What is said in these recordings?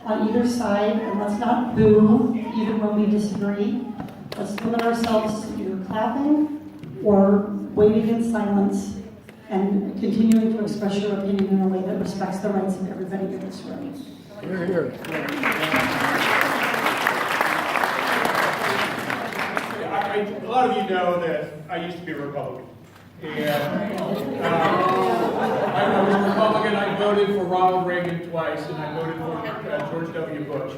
on either side, and let's not boo even when we disagree. Let's limit ourselves to either clapping or waiting in silence and continuing to express your opinion in a way that respects the rights of everybody in this room. Here, here. A lot of you know that I used to be a Republican. And I was a Republican. I voted for Ronald Reagan twice, and I voted for George W. Bush.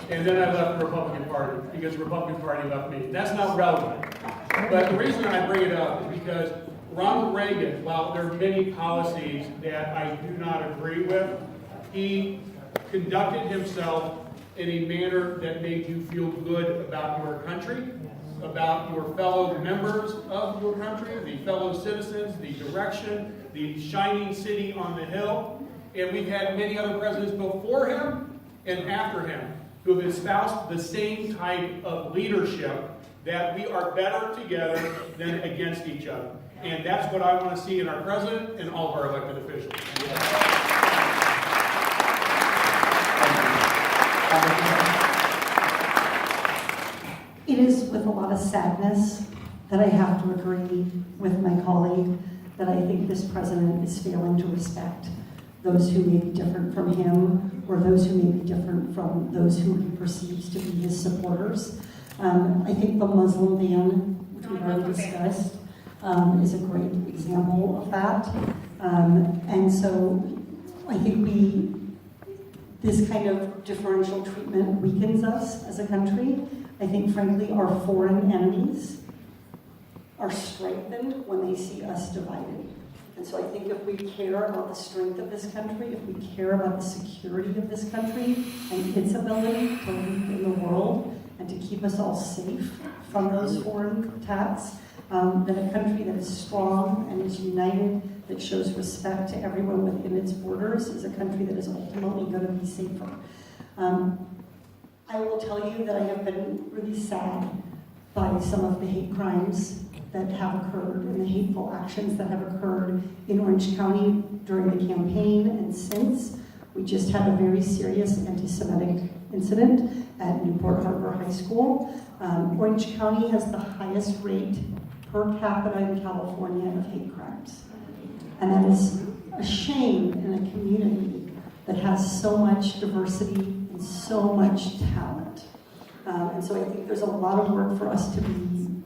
And then I left the Republican Party because the Republican Party left me. That's not relevant. But the reason I bring it up is because Ronald Reagan, while there are many policies that I do not agree with, he conducted himself in a manner that made you feel good about your country, about your fellow members of your country, the fellow citizens, the direction, the shining city on the hill. And we've had many other presidents before him and after him who have espoused the same type of leadership, that we are better together than against each other. And that's what I want to see in our president and all of our elected officials. It is with a lot of sadness that I have to agree with my colleague that I think this president is failing to respect those who may be different from him, or those who may be different from those who he perceives to be his supporters. I think the Muslim ban, which we've already discussed, is a great example of that. And so I think this kind of differential treatment weakens us as a country. I think, frankly, our foreign enemies are strengthened when they see us divided. And so I think if we care about the strength of this country, if we care about the security of this country and its ability to lead in the world and to keep us all safe from those foreign attacks, that a country that is strong and is united, that shows respect to everyone within its borders, is a country that is ultimately going to be safer. I will tell you that I have been really sad by some of the hate crimes that have occurred and the hateful actions that have occurred in Orange County during the campaign and since. We just had a very serious anti-Semitic incident at Newport Harbor High School. Orange County has the highest rate per capita in California of hate crimes. And that is a shame in a community that has so much diversity and so much talent. And so I think there's a lot of work for us to be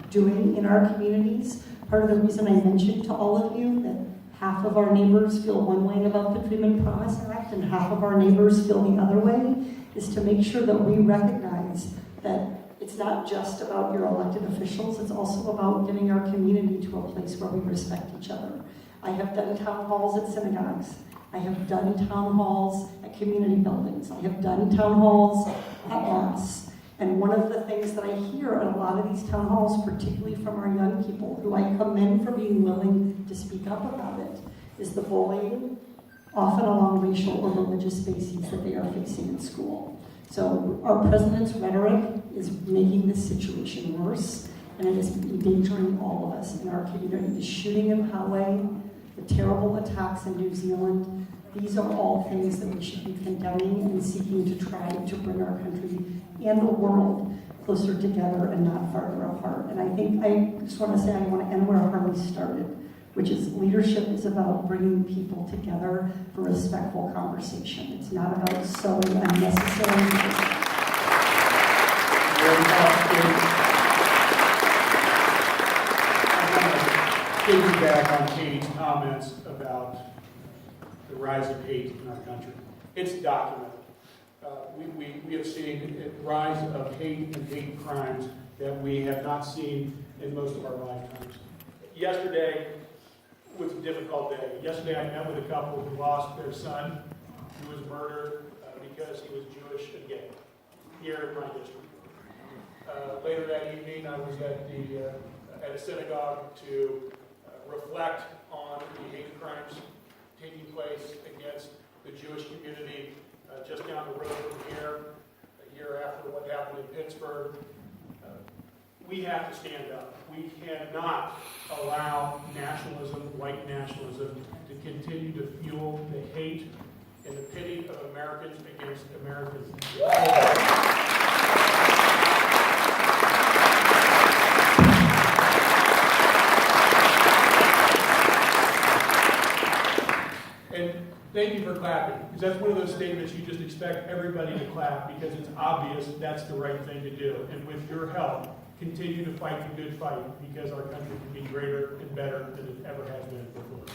doing in our communities. Part of the reason I mentioned to all of you that half of our neighbors feel one way about the Freedom and Promise Act and half of our neighbors feel the other way is to make sure that we recognize that it's not just about your elected officials, it's also about getting our community to a place where we respect each other. I have done town halls at synagogues. I have done town halls at community buildings. I have done town halls at mosques. And one of the things that I hear at a lot of these town halls, particularly from our young people, who I commend for being willing to speak up about it, is the bullying, often along racial or religious bases, that they are facing in school. So our president's rhetoric is making this situation worse, and it is endangering all of us in our community. The shooting in Poway, the terrible attacks in New Zealand, these are all things that we should be condemning and seeking to try to bring our country and the world closer together and not farther apart. And I think I just want to say I want to end where Harley started, which is leadership is about bringing people together for respectful conversation. It's not about sowing unnecessary. Piggyback on Katie's comments about the rise of hate in our country. It's documented. We have seen a rise of hate and hate crimes that we have not seen in most of our lifetimes. Yesterday was a difficult day. Yesterday I met with a couple who lost their son, who was murdered because he was Jewish and gay, here in my district. Later that evening I was at a synagogue to reflect on the hate crimes taking place against the Jewish community just down the road from here, a year after what happened in Pittsburgh. We have to stand up. We cannot allow nationalism, white nationalism, to continue to fuel the hate and the pity of Americans against Americans. And thank you for clapping, because that's one of those statements you just expect everybody to clap because it's obvious that's the right thing to do. And with your help, continue to fight the good fight because our country can be greater and better than it ever has been before.